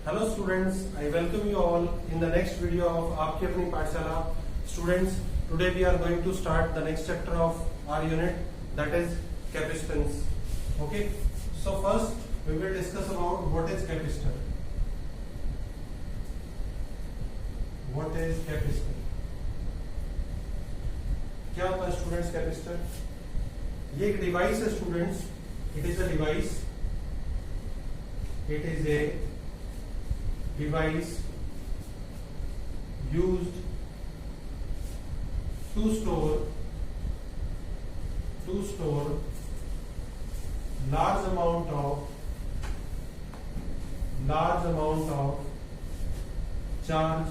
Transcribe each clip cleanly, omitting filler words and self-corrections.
Hello students, I welcome you all in the next video of आपकी अपनी पाठशाला. Students, today we are going to start the next chapter of our unit, that is capacitance. Okay, so first we will discuss about what is capacitor. What is capacitor? क्या होता है students capacitor? ये एक device है students. It is a device. It is a device used to store large amount of charge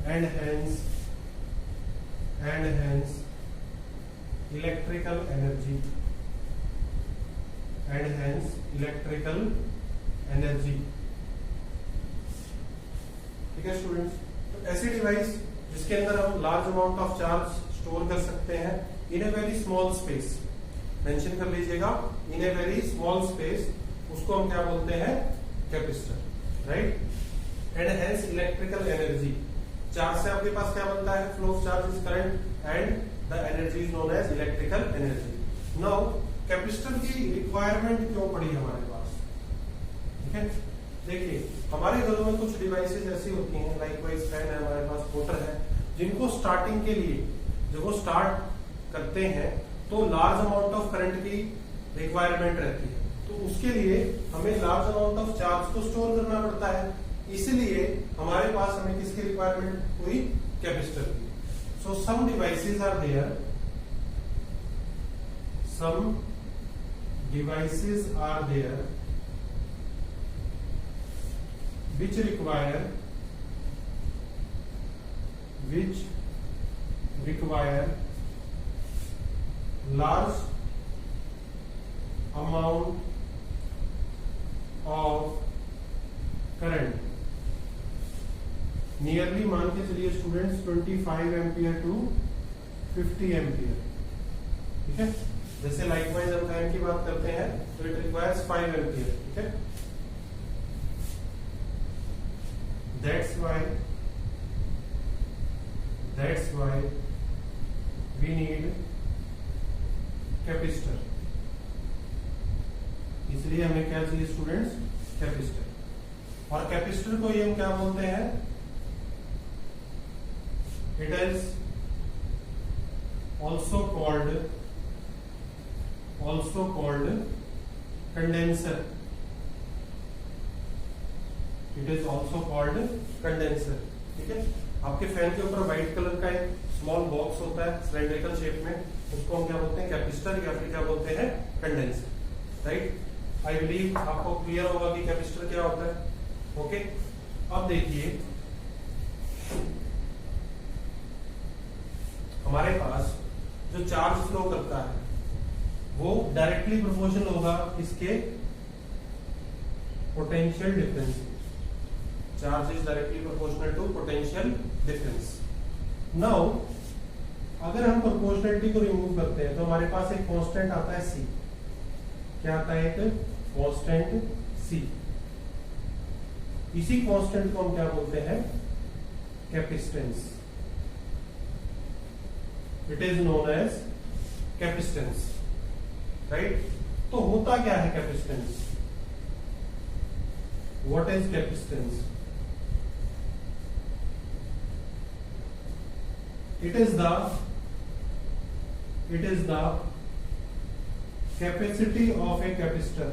and hence electrical energy. ठीक है students, तो ऐसी डिवाइस जिसके अंदर हम large amount of charge store कर सकते हैं in a very small space. Mention कर लीजिएगा, in a very small space, उसको हम क्या बोलते हैं? Capacitor, right. And hence electrical energy. Charge से आपके पास क्या बनता है? Flow of charge is current and the energy is known as electrical energy. Now capacitor की रिक्वायरमेंट क्यों पड़ी हमारे पास? देखिए, हमारे घरों में कुछ डिवाइसेस ऐसी होती हैं, लाइकवाइज फैन है हमारे पास, मोटर है, जिनको स्टार्टिंग के लिए जब वो स्टार्ट करते हैं तो लार्ज अमाउंट ऑफ करंट की रिक्वायरमेंट रहती है. तो उसके लिए हमें लार्ज अमाउंट ऑफ चार्ज को स्टोर करना पड़ता है. इसलिए हमारे पास हमें किसकी रिक्वायरमेंट हुई? कैपेसिटर की. So some devices are there, which require large amount of current, nearly मान के चलिए स्टूडेंट्स 25 एम्पियर टू 50 एम्पियर. ठीक है, जैसे लाइकवाइज हम फैन की बात करते हैं तो इट रिक्वायर्स 5 एम्पियर. ठीक है, That's why we need capacitor. इसलिए हमें क्या चाहिए स्टूडेंट्स? कैपेसिटर. और कैपेसिटर को ये हम क्या बोलते हैं? It is also called condenser. It is also called condenser. ठीक है, आपके फैन के ऊपर व्हाइट कलर का एक स्मॉल बॉक्स होता है सिलेंड्रिकल शेप में, उसको हम क्या बोलते हैं? कैपेसिटर, या फिर क्या बोलते हैं? Condenser, right. आई बिलीव आपको क्लियर होगा कि कैपेसिटर क्या होता है. ओके, अब देखिए, हमारे पास जो चार्ज फ्लो करता है वो डायरेक्टली प्रोपोर्शनल होगा इसके potential difference. Charge is directly proportional to potential difference. Now, अगर हम proportionality को रिमूव करते हैं तो हमारे पास एक कांस्टेंट आता है C. क्या आता है? एक कांस्टेंट C. इसी कांस्टेंट को हम क्या बोलते हैं? Capacitance. It is known as capacitance, right. तो होता क्या है capacitance? What is capacitance? It is the capacity of a capacitor.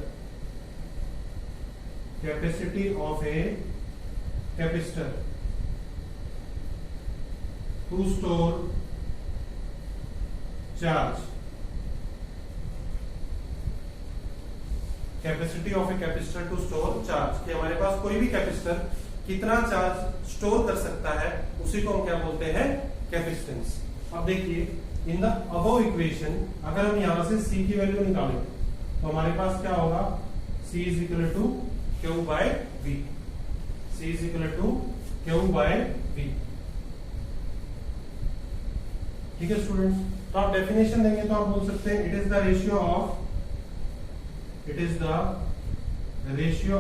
Capacity of a capacitor to store charge. Capacity of a capacitor to store charge. कि हमारे पास कोई भी capacitor कितना charge store कर सकता है, उसी को हम क्या बोलते हैं? कैपेसिटेंस. अब देखिए, इन द अबव इक्वेशन अगर हम यहां से C की वैल्यू निकालें तो हमारे पास क्या होगा? C is equal to Q by V. C is equal to Q by V. ठीक है स्टूडेंट्स, तो आप डेफिनेशन देंगे तो आप बोल सकते हैं it is the ratio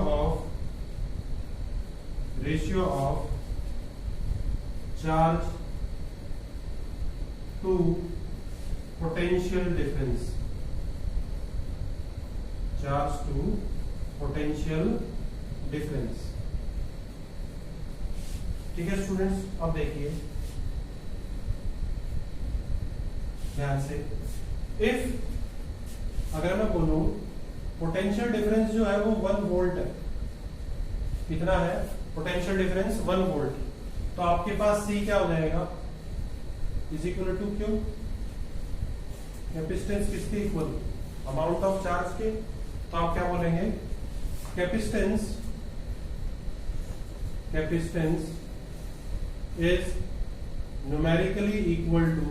of charge to potential difference, charge to potential difference. ठीक है स्टूडेंट्स, अब देखिए ध्यान से, इफ अगर मैं बोलूं पोटेंशियल डिफरेंस जो है वो 1 वोल्ट है, कितना है पोटेंशियल डिफरेंस 1 वोल्ट, तो आपके पास C क्या हो जाएगा, is equal to Q, capacitance किसके इक्वल, अमाउंट ऑफ चार्ज के, तो आप क्या बोलेंगे capacitance is numerically equal to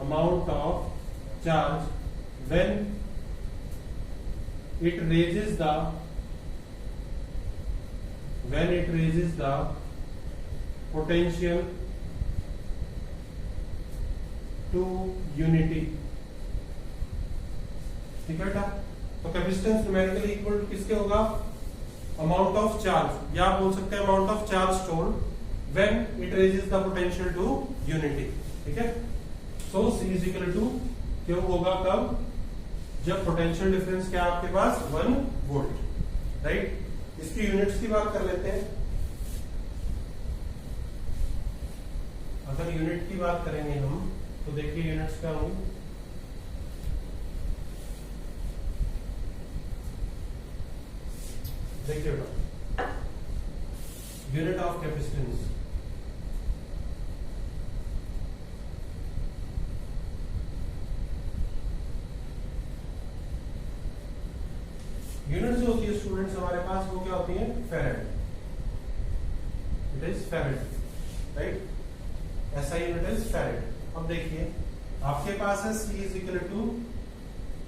amount of charge when it raises the potential to unity। ठीक है बेटा, तो कैपेसिटेंस न्यूमेरिकली इक्वल किसके होगा, अमाउंट ऑफ चार्ज, या आप बोल सकते हैं amount of charge stored when it raises the potential to unity. ठीक है, so C is equal to Q होगा कब, जब पोटेंशियल डिफरेंस क्या आपके पास 1 वोल्ट, राइट। इसकी यूनिट्स की बात कर लेते हैं। अगर यूनिट की बात करेंगे हम तो देखिए यूनिट्स क्या होंगी, देखिए बेटा, यूनिट ऑफ कैपेसिटेंस, यूनिट जो होती है स्टूडेंट्स हमारे पास वो क्या होती है, farad, it is farad, right, ऐसा यूनिट इज फैरेड। अब देखिए आपके पास है C is equal to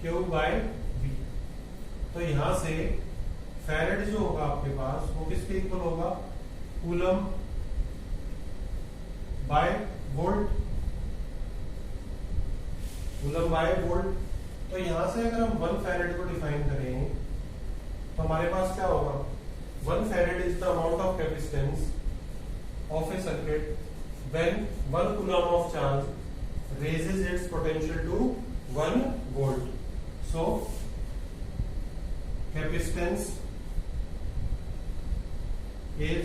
Q by V, तो यहां से फैरेड जो होगा आपके पास वो किसके इक्वल होगा, coulomb by volt, coulomb by volt. तो यहां से अगर हम 1 फैरेड को डिफाइन करें तो हमारे पास क्या होगा, 1 farad is the amount of capacitance of A circuit when 1 coulomb of charge raises its potential to 1 volt. So capacitance is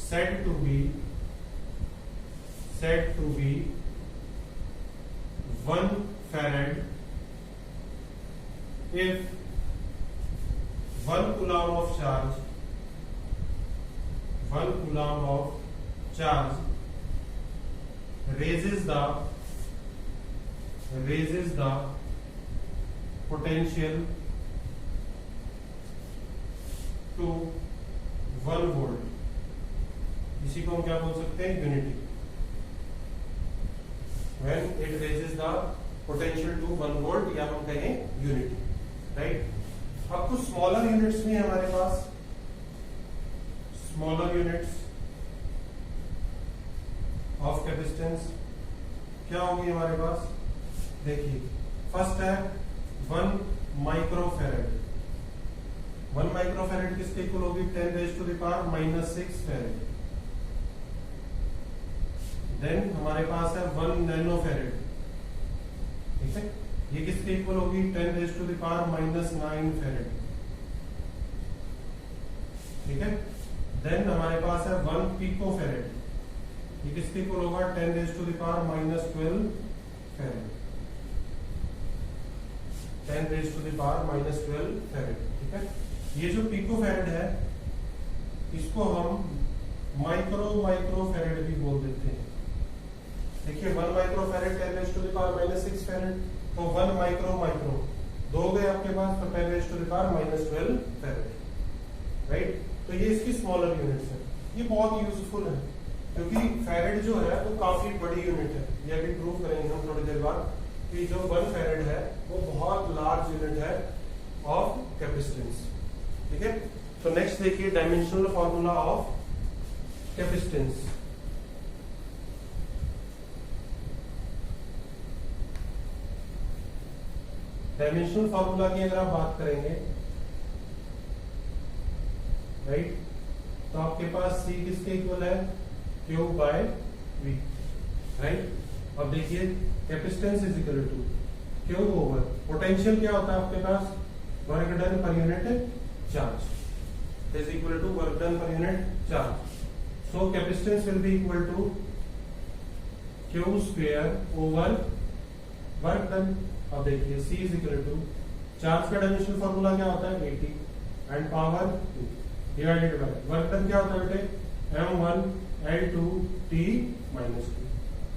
said to be 1 farad if 1 coulomb of charge raises the potential to 1 volt। इसी को हम क्या बोल सकते हैं, unity, when it raises the potential to 1 volt, या हम कहें यूनिटी, राइट। अब कुछ स्मॉलर यूनिट्स भी हैं हमारे पास, स्मॉलर यूनिट्स ऑफ कैपेसिटेंस क्या होगी हमारे पास, देखिए फर्स्ट है 1 माइक्रोफैरेड। 1 माइक्रोफैरेड किसके इक्वल होगी, 10⁻⁻⁶ फैरेड। देन हमारे पास है 1 नैनोफैरेड, ठीक है, ये किसके इक्वल होगी, 10⁻⁹ फैरेड, ठीक है। देन हमारे पास है 1 पिकोफैरेड, ये किसके इक्वल होगा, 10⁻⁻12 फैरेड, 10⁻⁻12 फैरेड, ठीक है। ये जो पिकोफैरेड है इसको हम माइक्रोफैरेड भी बोल देते हैं। देखिए 1 माइक्रोफैरेड 10⁻⁻⁶ फैरेड, तो 1 माइक्रो दो गए आपके पास, तो 10⁻⁻12 फैरेड, राइट। तो ये इसकी स्मॉलर यूनिट्स है, ये बहुत यूजफुल है क्योंकि फैरेड जो है वो काफी बड़ी यूनिट है, ये अभी प्रूव करेंगे हम थोड़ी देर बाद कि जो 1 फैरेड है वो बहुत लार्ज यूनिट है ऑफ कैपेसिटेंस, ठीक है। तो नेक्स्ट देखिए dimensional formula of capacitance. Dimensional formula की अगर आप बात करेंगे, राइट, तो आपके पास C किसके इक्वल है, Q बाय V, राइट। अब देखिए capacitance is equal to Q over potential क्या होता है आपके पास, work done per unit charge is equal to work done per unit charge. So capacitance will be equal to Q square over work done. अब देखिए C is equal to charge का dimensional formula क्या होता है 80 and power 2 divided by work done क्या होता है बेटे M1 L2 T माइनस 2।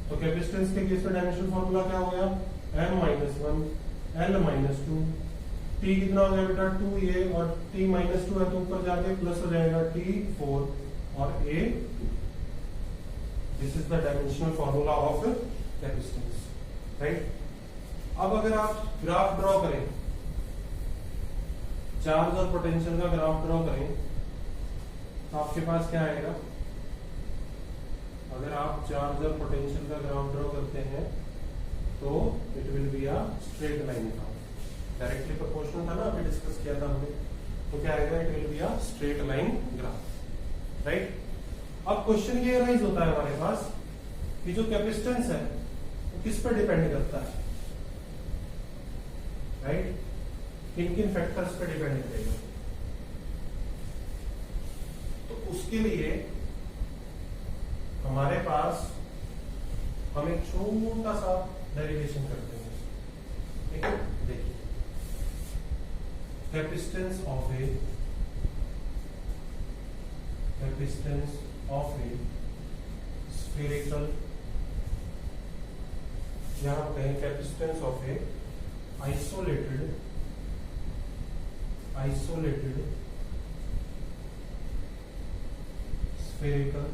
तो कैपेसिटेंस के केस में डायमेंशनल फॉर्मूला क्या हो गया M minus 1 L minus 2 T कितना हो गया बेटा 2A और T माइनस 2 है तो ऊपर जाके प्लस हो जाएगा T4 और A। This is the dimensional formula of capacitance, right. अब अगर आप ग्राफ ड्रॉ करें, चार्ज और पोटेंशियल का ग्राफ ड्रॉ करें, तो आपके पास क्या आएगा, अगर आप चार्ज और पोटेंशियल का ग्राफ ड्रॉ करते हैं तो it will be a straight line graph. Directly proportional था ना, अभी डिस्कस किया था हमने, तो क्या आएगा, it will be a straight line graph, right. अब क्वेश्चन ये राइज होता है हमारे पास कि जो कैपेसिटेंस है वो किस पर डिपेंड करता है, राइट, किन किन फैक्टर्स पे डिपेंड करेगा। तो उसके लिए हमारे पास हम एक छोटा सा डेरिवेशन करते हैं, ठीक है। देखिए कैपेसिटेंस ऑफ ए स्फेरिकल, या हम कहें capacitance of A isolated spherical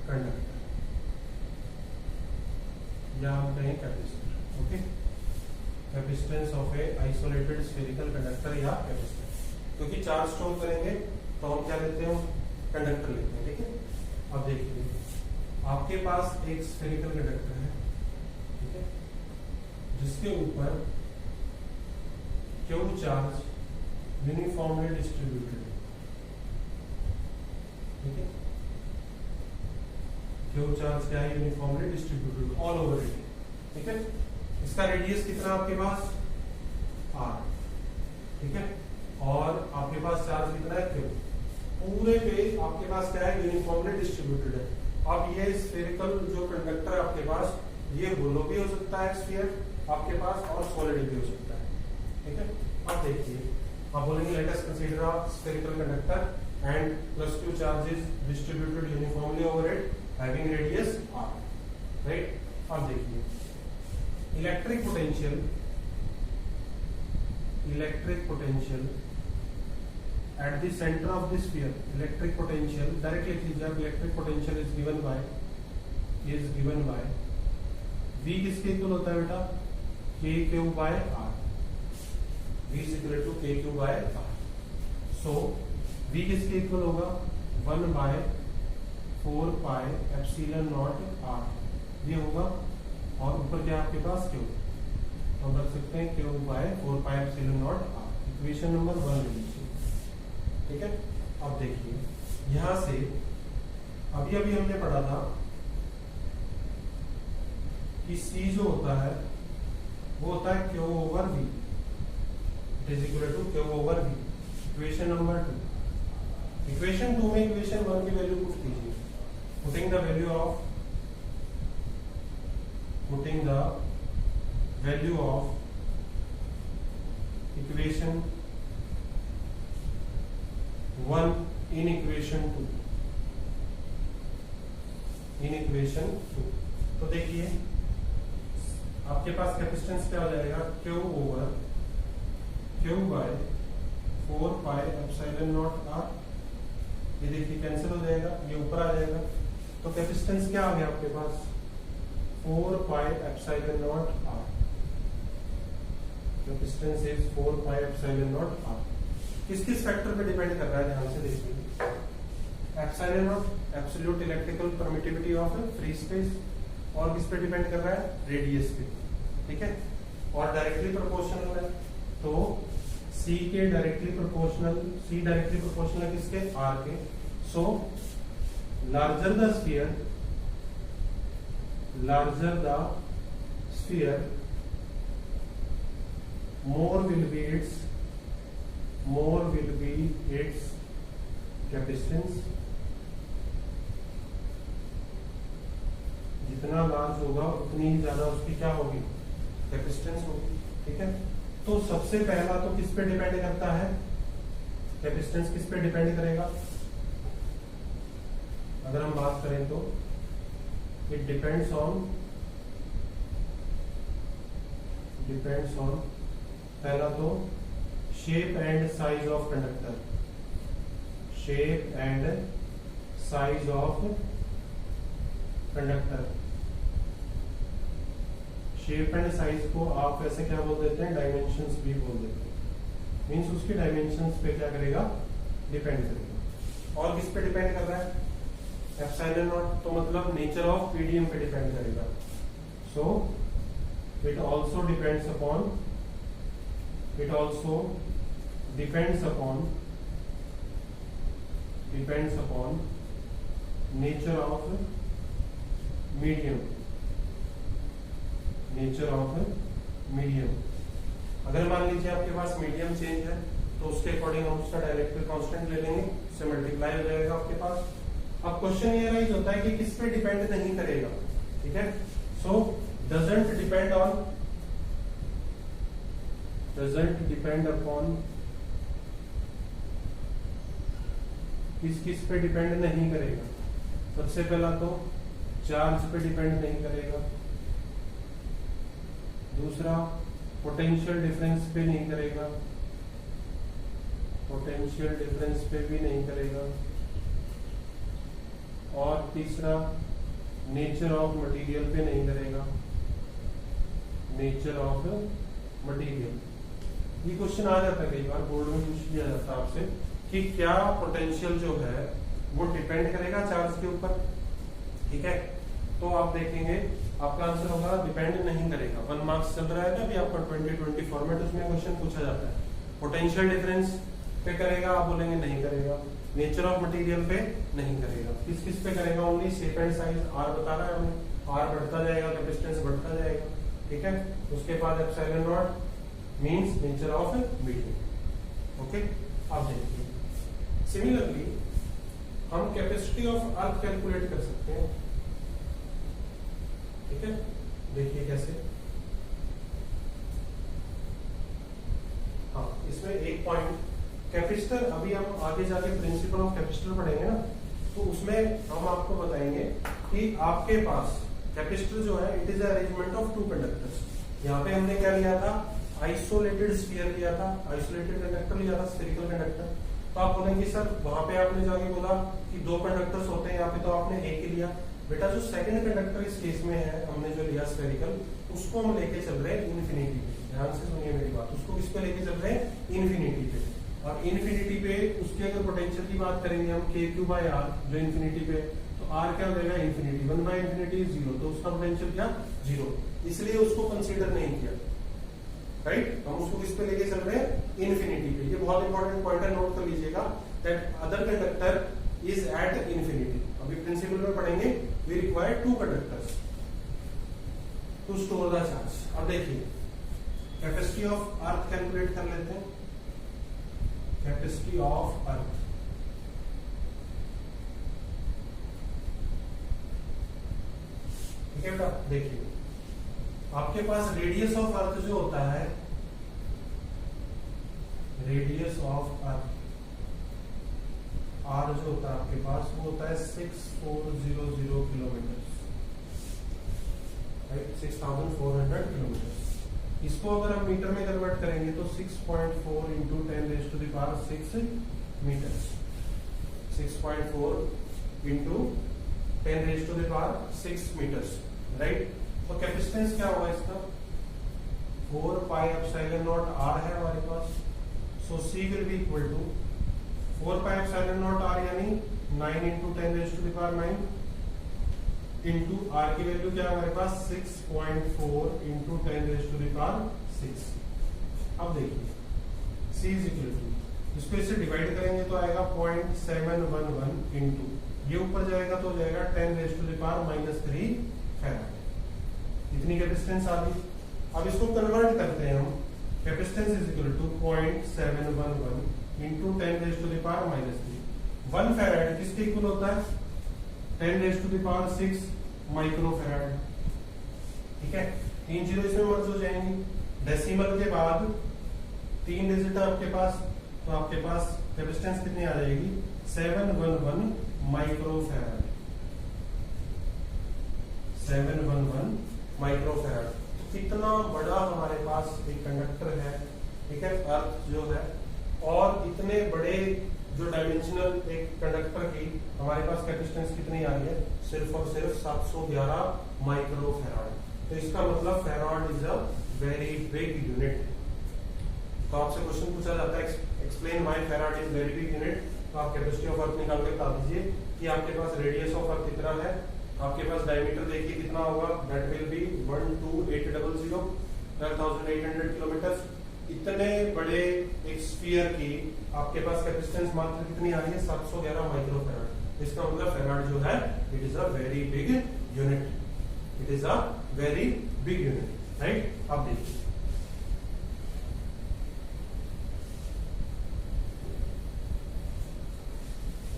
conductor, या हम कहें capacitor, okay. Capacitance of A isolated spherical conductor या कैपेसिटर, क्योंकि चार्ज स्टोर करेंगे तो हम क्या लेते हैं, कंडक्टर लेते हैं, ठीक है। अब देखिए आपके पास एक स्फेरिकल कंडक्टर है, ठीक है, जिसके ऊपर Q चार्ज यूनिफॉर्मली डिस्ट्रीब्यूटेड है, ठीक है। Q चार्ज क्या है, uniformly distributed all over it, ठीक है। इसका रेडियस कितना आपके पास R, ठीक है, और आपके पास चार्ज कितना है Q, पूरे पे आपके पास क्या है, यूनिफॉर्मली डिस्ट्रीब्यूटेड है। अब ये स्फेरिकल जो कंडक्टर है आपके पास, ये होलो भी हो सकता है स्फीयर आपके पास, और सॉलिड भी हो सकता है, ठीक है। अब देखिए आप बोलेंगे let us consider a spherical conductor and plus Q charge is distributed uniformly over it having radius R, right. अब देखिए electric potential at the center of the sphere, electric potential directly लिख लीजिए, electric potential is given by V किसके equal होता है बेटा, KQ by R, V is equal to KQ by R। so V किसके equal होगा, 1 by 4 pi epsilon naught R, ये होगा, और ऊपर क्या आपके पास Q, तो हम रख सकते हैं Q by 4 pi epsilon naught R। Equation number 1 लीजिए, ठीक है। अब देखिए यहां से अभी हमने पढ़ा था कि C जो होता है वो होता है Q over V, it is equal to Q over V। Equation number 2, equation 2 में इक्वेशन 1 की वैल्यू पुट कीजिए, putting the value of equation 1 in equation 2। तो देखिए आपके पास कैपेसिटेंस क्या हो जाएगा, Q over Q by 4 pi epsilon naught R, ये देखिए कैंसिल हो जाएगा, ये ऊपर आ जाएगा, तो कैपेसिटेंस क्या आ गया आपके पास 4 pi epsilon naught R, capacitance is 4 pi epsilon not R. किस किस फैक्टर पे डिपेंड कर रहा है, ध्यान से देखिए। Epsilon not absolute electrical permittivity of free space, और किस पे डिपेंड कर रहा है, रेडियस पे, ठीक है, और डायरेक्टली प्रोपोर्शनल है, तो C के directly proportional, C directly proportional किसके, R के। So larger the sphere, more will be its capacitance. जितना लार्ज होगा उतनी ही ज्यादा उसकी क्या होगी, कैपेसिटेंस होगी, ठीक है। तो सबसे पहला तो किस पे डिपेंड करता है, कैपेसिटेंस किस पे डिपेंड करेगा, अगर हम बात करें तो इट डिपेंड्स ऑन पहला तो shape and size of conductor, shape and size of conductor. Shape and size को आप वैसे क्या बोल देते हैं, डायमेंशंस भी बोल देते हैं। मींस उसके डायमेंशंस पे क्या करेगा, डिपेंड करेगा। और किस पे डिपेंड कर रहा है, एप्सिलॉन नॉट, तो मतलब नेचर ऑफ मीडियम पे डिपेंड करेगा। So it also depends upon nature of medium, अगर मान लीजिए आपके पास मीडियम चेंज है तो उसके अकॉर्डिंग हम उसका डायरेक्टली कांस्टेंट ले लेंगे, उससे मल्टीप्लाई हो जाएगा आपके पास। अब क्वेश्चन ये राइज होता है कि किस पे डिपेंड नहीं करेगा, ठीक है। सो डजंट डिपेंड अपॉन, किस पे डिपेंड नहीं करेगा, सबसे पहला तो चार्ज पे डिपेंड नहीं करेगा, दूसरा पोटेंशियल डिफरेंस पे नहीं करेगा, भी नहीं करेगा, और तीसरा नेचर ऑफ मटेरियल पे नहीं करेगा, नेचर ऑफ मटेरियल। ये क्वेश्चन आ जाता है कई बार, बोर्ड में पूछ लिया जाता है आपसे कि क्या पोटेंशियल जो है वो डिपेंड करेगा चार्ज के ऊपर, ठीक है। तो आप देखेंगे आपका आंसर होगा डिपेंड नहीं करेगा। 1 मार्क्स चल रहा है ना अभी आपका 2020 फॉर्मेट, उसमें क्वेश्चन पूछा जाता है। पोटेंशियल डिफरेंस पे करेगा, आप बोलेंगे नहीं करेगा। नेचर ऑफ मटेरियल पे नहीं करेगा। किस किस पे करेगा, only shape and size. R बता रहा है हमें, आर बढ़ता जाएगा, कैपेसिटेंस बढ़ता जाएगा, ठीक है। उसके बाद epsilon not means nature of medium, okay. अब देखिए सिमिलरली हम कैपेसिटी ऑफ अर्थ कैलकुलेट कर सकते हैं, ठीक है। देखिए कैसे, हाँ इसमें एक पॉइंट कैपेसिटर, अभी हम आगे जाके प्रिंसिपल ऑफ कैपेसिटर पढ़ेंगे ना, तो उसमें हम आपको बताएंगे कि आपके पास कैपेसिटर जो है it is arrangement of 2 conductors. यहाँ पे हमने क्या लिया था, आइसोलेटेड स्फीयर लिया था, आइसोलेटेड कंडक्टर लिया था, स्फेरिकल कंडक्टर। तो आप बोलेंगे सर वहां पे आपने जाके बोला कि 2 कंडक्टर्स होते हैं, यहाँ पे तो आपने एक ही लिया। बेटा जो सेकंड कंडक्टर इस केस में है, हमने जो लिया स्फेरिकल, उसको हम लेके चल रहे हैं इन्फिनिटी पे। ध्यान से सुनिए मेरी बात, उसको किस पे लेके चल रहे हैं, इन्फिनिटी पे। और इन्फिनिटी पे उसके अगर पोटेंशियल की बात करेंगे हम k⁴r, जो इन्फिनिटी पे, तो r क्या हो जाएगा, इन्फिनिटी। 1/∞ is 0, तो उसका पोटेंशियल क्या, 0, इसलिए उसको कंसीडर नहीं किया, राइट। हम उसको किस पे लेके चल रहे हैं, इन्फिनिटी पे। ये बहुत इंपॉर्टेंट पॉइंट है, नोट कर लीजिएगा, that other conductor is at infinity. अभी प्रिंसिपल में पढ़ेंगे, we require 2 conductors to store the charge. अब देखिए कैपेसिटी ऑफ अर्थ कैलकुलेट कर लेते हैं। कैपेसिटी ऑफ अर्थ, ठीक है बेटा। देखिए आपके पास रेडियस ऑफ अर्थ जो होता है, रेडियस ऑफ अर्थ आर जो होता है आपके पास, वो होता है 6400 किलोमीटर, राइट, 6400 किलोमीटर। इसको अगर हम मीटर में कन्वर्ट करेंगे तो 6.4 into 10⁶ metre, 6.4 into 10⁶ metres, right. तो कैपेसिटेंस क्या होगा इसका, 4 पाई एप्सिलॉन नॉट आर है हमारे पास, so C will be equal to 4 pi epsilon not R यानी 9 into 10 raise to the power 9 into R की वैल्यू क्या है हमारे पास 6.4 into 10 raise to the power 6। अब देखिए C इज इक्वल टू, इसको इससे डिवाइड करेंगे तो आएगा 0.711 इंटू, ये ऊपर जाएगा तो जाएगा 10 raise to the power -3 farad. इतनी कैपेसिटेंस आ गई। अब इसको कन्वर्ट करते हैं हम, capacitance is equal to 0.711 into 10 raise to the power -3। 1 farad किसके इक्वल होता है? 10 raise to the power 6 microfarad. ठीक है, 3 जीरो इसमें मर्ज हो जाएंगी। डेसिमल के बाद 3 डिजिट आपके पास, तो आपके पास कैपेसिटेंस कितनी आ जाएगी? 711 माइक्रो फैराड। 711 micro farad. कितना बड़ा हमारे पास एक कंडक्टर है, ठीक है, अर्थ जो है, और इतने बड़े जो डायमेंशनल एक कंडक्टर की हमारे पास कैपेसिटेंस कितनी आ रही है? सिर्फ और सिर्फ 711 माइक्रो फैराड। तो इसका मतलब farad is a very big unit. तो आपसे क्वेश्चन पूछा जाता है explain why farad is very big unit, तो आप कैपेसिटी ऑफ अर्थ निकाल के बता दीजिए कि आपके पास रेडियस ऑफ अर्थ कितना है, आपके पास डायमीटर देखिए कितना होगा, दैट विल बी 12800 12,800 किलोमीटर। इतने बड़े एक स्फीयर की आपके पास कैपेसिटेंस मात्र कितनी आ रही है? 711 माइक्रो फैराड। इसका मतलब फैराड जो है it is a very big unit, it is a very big unit, right. अब देखिए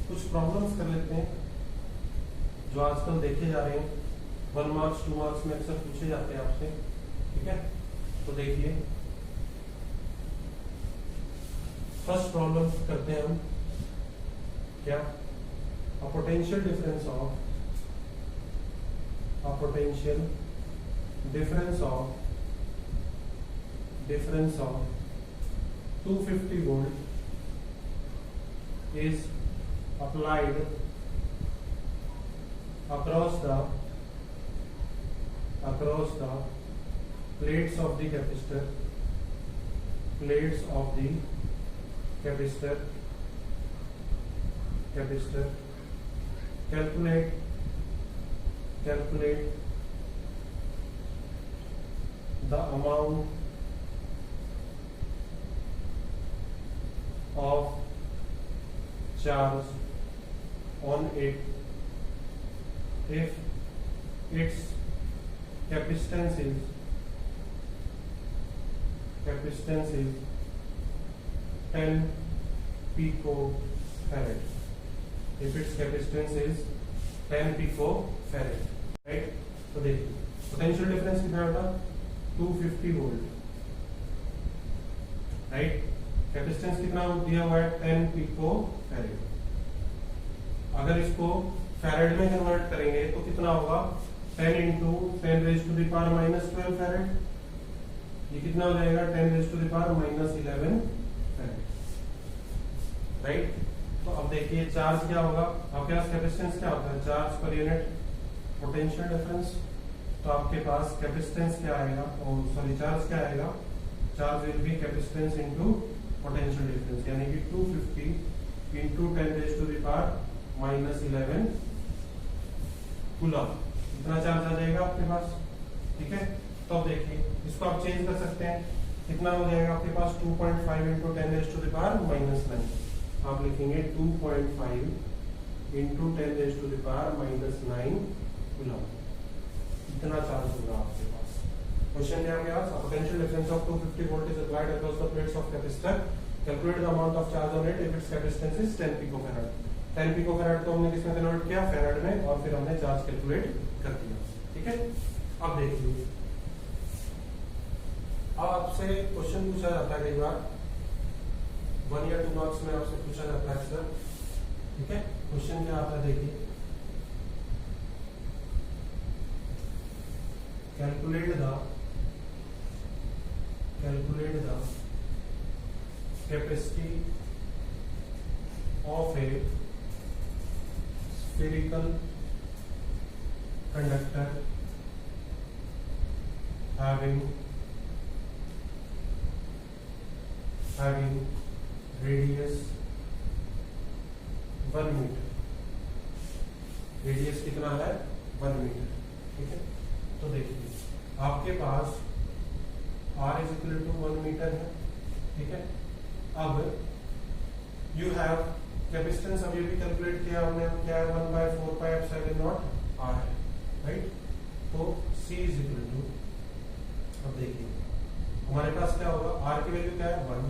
कुछ प्रॉब्लम्स कर लेते हैं जो आजकल देखे जा रहे हैं, 1 मार्क्स 2 मार्क्स में अक्सर पूछे जाते हैं आपसे। ठीक है, तो देखिए फर्स्ट प्रॉब्लम करते हैं हम, क्या? A potential difference of 250 volt is applied across the plates of the capacitor, calculate the amount of charge on it if its capacitance is 10 picofarad. If its capacitance is 10 picofarad, right? तो देखिए potential difference कितना होगा? 250 volt, right. Capacitance कितना दिया हुआ है? 10 picofarad. अगर इसको फैरेड में कन्वर्ट करेंगे तो कितना होगा? 10 into 10 raise to the power -12 farad. ये कितना हो जाएगा? 10 raise to the power -11 farad, right. तो अब देखिए चार्ज क्या होगा? आपके पास कैपेसिटेंस क्या होता है? Charge per unit potential difference. तो आपके पास कैपेसिटेंस क्या आएगा? चार्ज क्या आएगा? Charge will be capacitance into potential difference, यानी कि 250 into 10 raise to the power -11 coulomb. इतना चार्ज आ जाएगा आपके पास, ठीक है। तो अब देखिए इसको आप चेंज कर सकते हैं, कितना हो जाएगा आपके पास? 2.5 into 10 raise to the power -9। आप लिखेंगे 2.5 into 10 raise to the power -9 coulomb. इतना चार्ज होगा आपके पास। क्वेश्चन है आपके पास, potential difference of 250 volt is applied across the plates of capacitor, calculate the amount of charge on it if its capacitance is 10 picofarad. 10 picofarad को हमने किसमें कन्वर्ट किया? फैराड में, और फिर हमने चार्ज कैलकुलेट कर दिया, ठीक है। अब देखिए, अब आपसे क्वेश्चन पूछा जाता है कई बार 1 या 2 मार्क्स में आपसे पूछा जाता है सर, ठीक है। क्वेश्चन क्या आता है देखिए, calculate the capacity of a spherical conductor having having radius 1 metre, radius कितना है 1 मीटर, ठीक है। तो देखिए आपके पास r is equal to 1 metre है, ठीक है। अब यू हैव कैपेसिटेंस, अभी भी कैलकुलेट किया हमने, क्या है 1/4πε0 r है, राइट। तो c इज इक्वल टू, अब देखिए हमारे पास क्या होगा, r की वैल्यू क्या है 1,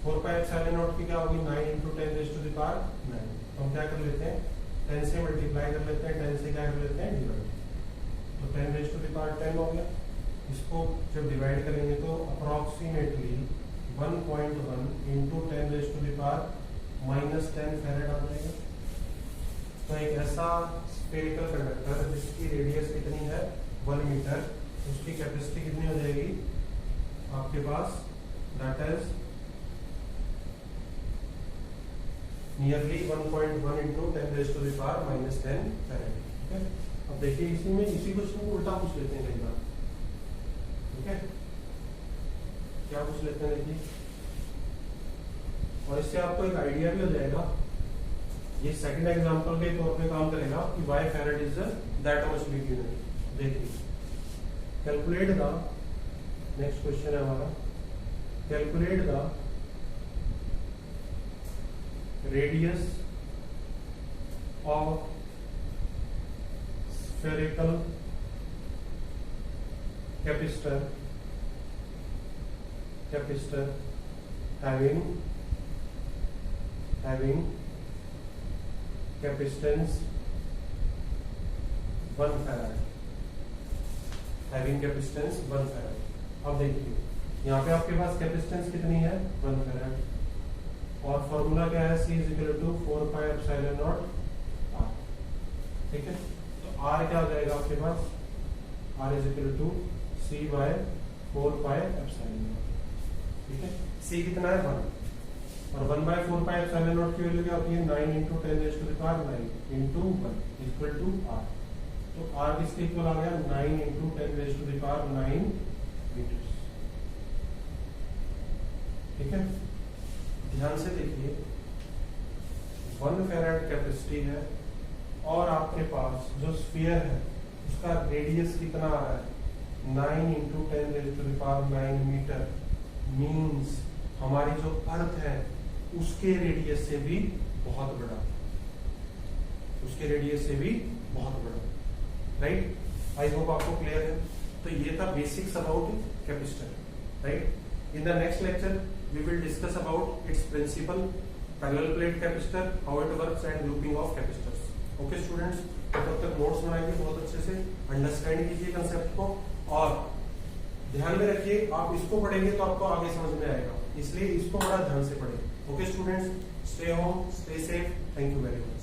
4πε0 की क्या होगी 9 × 10⁹9। तो हम क्या कर लेते हैं 10 से मल्टीप्लाई कर लेते हैं, 10 से क्या कर लेते हैं डिवाइड, तो 10⁻10 हो गया। इसको जब डिवाइड करेंगे तो अप्रोक्सीमेटली 1.1 × 10⁻−10 फैरेड आ जाएगा। तो एक ऐसा स्फेरिकल कंडक्टर जिसकी रेडियस कितनी है 1 मीटर, उसकी कैपेसिटी कितनी हो जाएगी आपके पास, दैट इज नियरली 1.1 × 10⁻−10 फैरेड, ठीक है। अब देखिए इसी क्वेश्चन को उल्टा पूछ लेते हैं कई बार, ठीक है। क्या पूछ लेते हैं देखिए, और इससे आपको एक आइडिया भी हो जाएगा, ये सेकंड एग्जांपल के तौर पे काम करेगा कि why farad is that much big unit. देखिए कैलकुलेट द, नेक्स्ट क्वेश्चन है हमारा, calculate the radius of spherical capacitor having capacitance 1 farad, having capacitance 1 farad। अब देखिए यहाँ पे आपके पास कैपेसिटेंस कितनी है 1 farad, और फॉर्मूला क्या है C is equal to 4πε0 r, ठीक है। तो r क्या हो जाएगा आपके पास, r is equal to C/4πε0, ठीक है। C कितना है 1, और 1/4πε0 की वैल्यू क्या होती है 9 × 10⁻9 × 1 इक्वल टू r। तो r किसके इक्वल आ गया 9 × 10⁻9 मीटर, ठीक है। ध्यान से देखिए 1 फैराड कैपेसिटी है, और आपके पास जो स्फीयर है उसका रेडियस कितना आ रहा है 9 × 10⁻9 मीटर, मींस हमारी जो अर्थ है उसके रेडियस से भी बहुत बड़ा, उसके रेडियस से भी बहुत बड़ा, राइट। आई होप आपको क्लियर है। तो ये था basics about capacitor, right. In the next lecture we will discuss about its principle, parallel plate capacitor, how it works and looping of capacitors। Okay students, तो तब तक नोट्स बनाइए, बहुत अच्छे से अंडरस्टैंड कीजिए कंसेप्ट को, और ध्यान में रखिए आप इसको पढ़ेंगे तो आपको आगे समझ में आएगा, इसलिए इसको बड़ा ध्यान से पढ़ें। Okay students, stay home, stay safe, thank you very much.